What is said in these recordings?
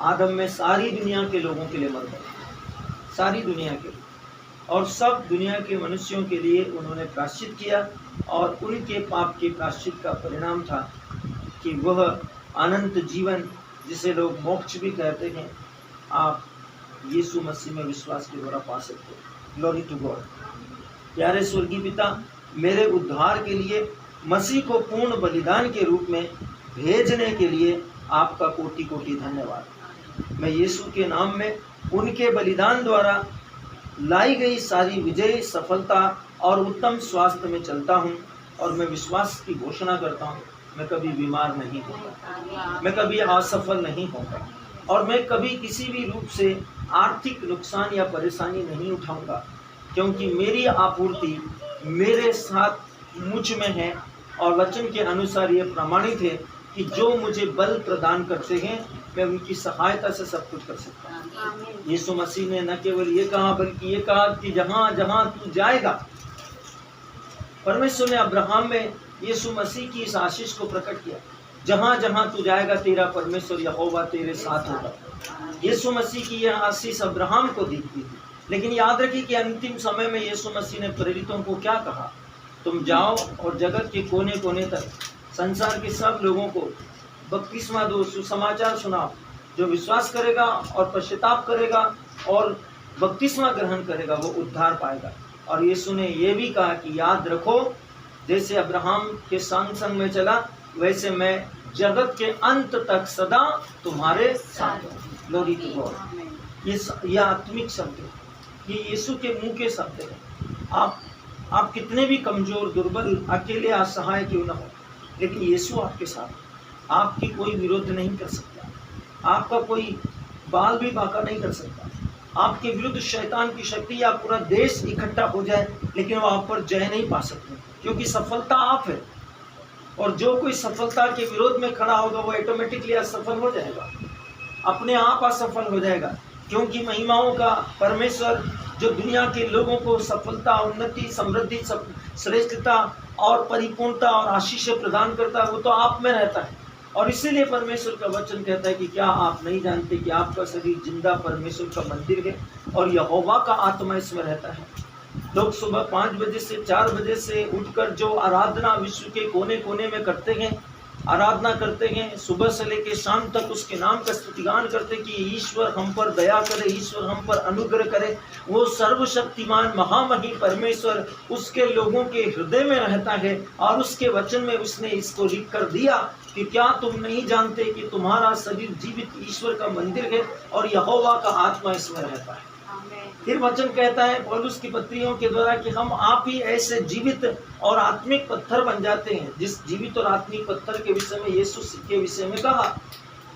आदम में सारी दुनिया के लोगों के लिए मर गए, सारी दुनिया के लिए, और सब दुनिया के मनुष्यों के लिए उन्होंने प्रायश्चित किया। और उनके पाप के प्रायश्चित का परिणाम था कि वह अनंत जीवन, जिसे लोग मोक्ष भी कहते हैं, आप यीशु मसीह में विश्वास के द्वारा पा सकते हो। Glory to God. प्यारे स्वर्गीय पिता, मेरे उद्धार के लिए मसीह को पूर्ण बलिदान के रूप में भेजने के लिए आपका कोटि कोटि धन्यवाद। मैं यीशु के नाम में उनके बलिदान द्वारा लाई गई सारी विजय, सफलता और उत्तम स्वास्थ्य में चलता हूँ, और मैं विश्वास की घोषणा करता हूँ, मैं कभी बीमार नहीं होगा, मैं कभी असफल नहीं होगा, और मैं कभी किसी भी रूप से आर्थिक नुकसान या परेशानी नहीं उठाऊंगा, क्योंकि मेरी आपूर्ति मेरे साथ मुझ में है। और वचन के अनुसार ये प्रमाणित है कि जो मुझे बल प्रदान करते हैं, मैं उनकी सहायता से सब कुछ कर सकता हूँ। यीशु मसीह ने न केवल ये कहा, बल्कि ये कहा कि जहाँ जहाँ तू जाएगा, परमेश्वर ने अब्राहम में यीशु मसीह की इस आशीष को प्रकट किया, जहाँ जहाँ तू जाएगा तेरा परमेश्वर यहोवा तेरे साथ होगा। यीशु मसीह की यह आशीष अब्राहम को दी थी, लेकिन याद रखिए कि अंतिम समय में यीशु मसीह ने प्रेरितों को क्या कहा, तुम जाओ और जगत के कोने कोने तक संसार के सब लोगों को बपतिस्मा दो, सुसमाचार सुनाओ। जो विश्वास करेगा और पश्चाताप करेगा और बपतिस्मा ग्रहण करेगा, वो उद्धार पाएगा। और यीशु ने यह भी कहा कि याद रखो, जैसे अब्राहम के संग संग में चला, वैसे मैं जगत के अंत तक सदा तुम्हारे साथ हूँ। Glory to God. ये आत्मिक शब्द है, ये यीशु के मुंह के शब्द है। आप कितने भी कमजोर, दुर्बल, अकेले, असहाय क्यों न हो, लेकिन यीशु आपके साथ, आपकी कोई विरोध नहीं कर सकता, आपका कोई बाल भी बांका नहीं कर सकता। आपके विरुद्ध शैतान की शक्ति या पूरा देश इकट्ठा हो जाए, लेकिन वो आप पर जय नहीं पा सकते, क्योंकि सफलता आप है। और जो कोई सफलता के विरोध में खड़ा होगा, वो ऑटोमेटिकली असफल हो जाएगा, अपने आप असफल हो जाएगा। क्योंकि महिमाओं का परमेश्वर जो दुनिया के लोगों को सफलता, उन्नति, समृद्धि, श्रेष्ठता और परिपूर्णता और आशीष प्रदान करता है, वो तो आप में रहता है। और इसीलिए परमेश्वर का वचन कहता है कि क्या आप नहीं जानते कि आपका शरीर जिंदा परमेश्वर का मंदिर है और यहोवा का आत्मा इसमें रहता है। लोग सुबह 5 बजे से 4 बजे से उठकर जो आराधना विश्व के कोने कोने में करते हैं, आराधना करते हैं, सुबह से लेकर शाम तक उसके नाम का स्तुतिगान करते हैं कि ईश्वर हम पर दया करे, ईश्वर हम पर अनुग्रह करे। वो सर्वशक्तिमान महामही परमेश्वर उसके लोगों के हृदय में रहता है, और उसके वचन में उसने इसको लिख कर दिया कि क्या तुम नहीं जानते कि तुम्हारा शरीर जीवित ईश्वर का मंदिर है और यहोवा का आत्मा इसमें रहता है। फिर वचन कहता है पौलुस की पत्रियों के द्वारा कि हम आप ही ऐसे जीवित और आत्मिक पत्थर बन जाते हैं। जिस जीवित और आत्मिक पत्थर के विषय में यीशु के विषय में कहा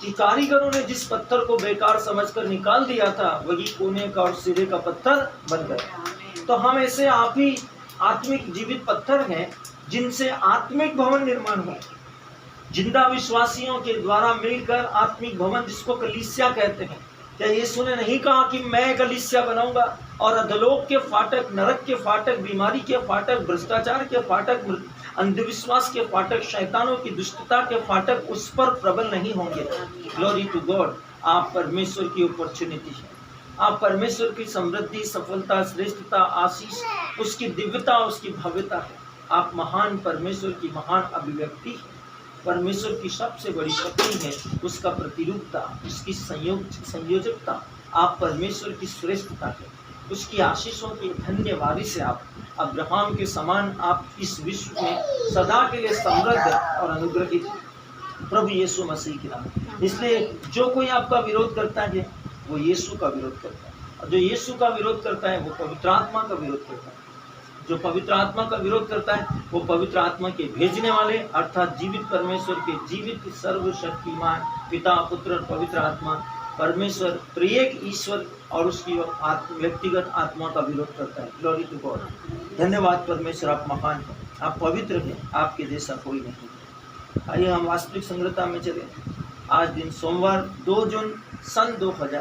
कि कारीगरों ने जिस पत्थर को बेकार समझकर निकाल दिया था, वही कोने का और सिरे का पत्थर बन गया। तो हम ऐसे आप ही आत्मिक जीवित पत्थर हैं, जिनसे आत्मिक भवन निर्माण हुआ, जिंदा विश्वासियों के द्वारा मिलकर आत्मिक भवन, जिसको कलीसिया कहते हैं। क्या यीशु ने नहीं कहा कि मैं कलीसिया बनाऊंगा और अधोलोक के फाटक, नरक के फाटक, बीमारी के फाटक, भ्रष्टाचार के फाटक, अंधविश्वास के फाटक, शैतानों की दुष्टता के फाटक उस पर प्रबल नहीं होंगे। Glory to God. आप परमेश्वर की अपॉर्चुनिटी है, आप परमेश्वर की समृद्धि, सफलता, श्रेष्ठता, आशीष, उसकी दिव्यता, उसकी भव्यता है। आप महान परमेश्वर की महान अभिव्यक्ति है। परमेश्वर की सबसे बड़ी शक्ति है उसका प्रतिरूपता, उसकी संयोजकता। आप परमेश्वर की श्रेष्ठता है, उसकी आशीषों की धन्यवादी से आप अब्राहम के समान आप इस विश्व में सदा के लिए समृद्ध और अनुग्रहित प्रभु यीशु मसीह के नाम। इसलिए जो कोई आपका विरोध करता है, वो यीशु का विरोध करता है, और जो यीशु का विरोध करता है, वो पवित्र आत्मा का विरोध करता है। जो पवित्र आत्मा का विरोध करता है, वो पवित्र आत्मा के भेजने वाले अर्थात जीवित परमेश्वर के, जीवित सर्वशक्तिमान पिता, पुत्र और पवित्र आत्मा, परमेश्वर त्रिएक ईश्वर और उसकी व्यक्तिगत आत्मा का विरोध करता है। Glory to God. धन्यवाद परमेश्वर, आप महान हैं, आप पवित्र हैं, आपके जैसा कोई नहीं। आइए हम वास्तविक संग्रहता में चले। आज दिन सोमवार 2 जून सन 2000।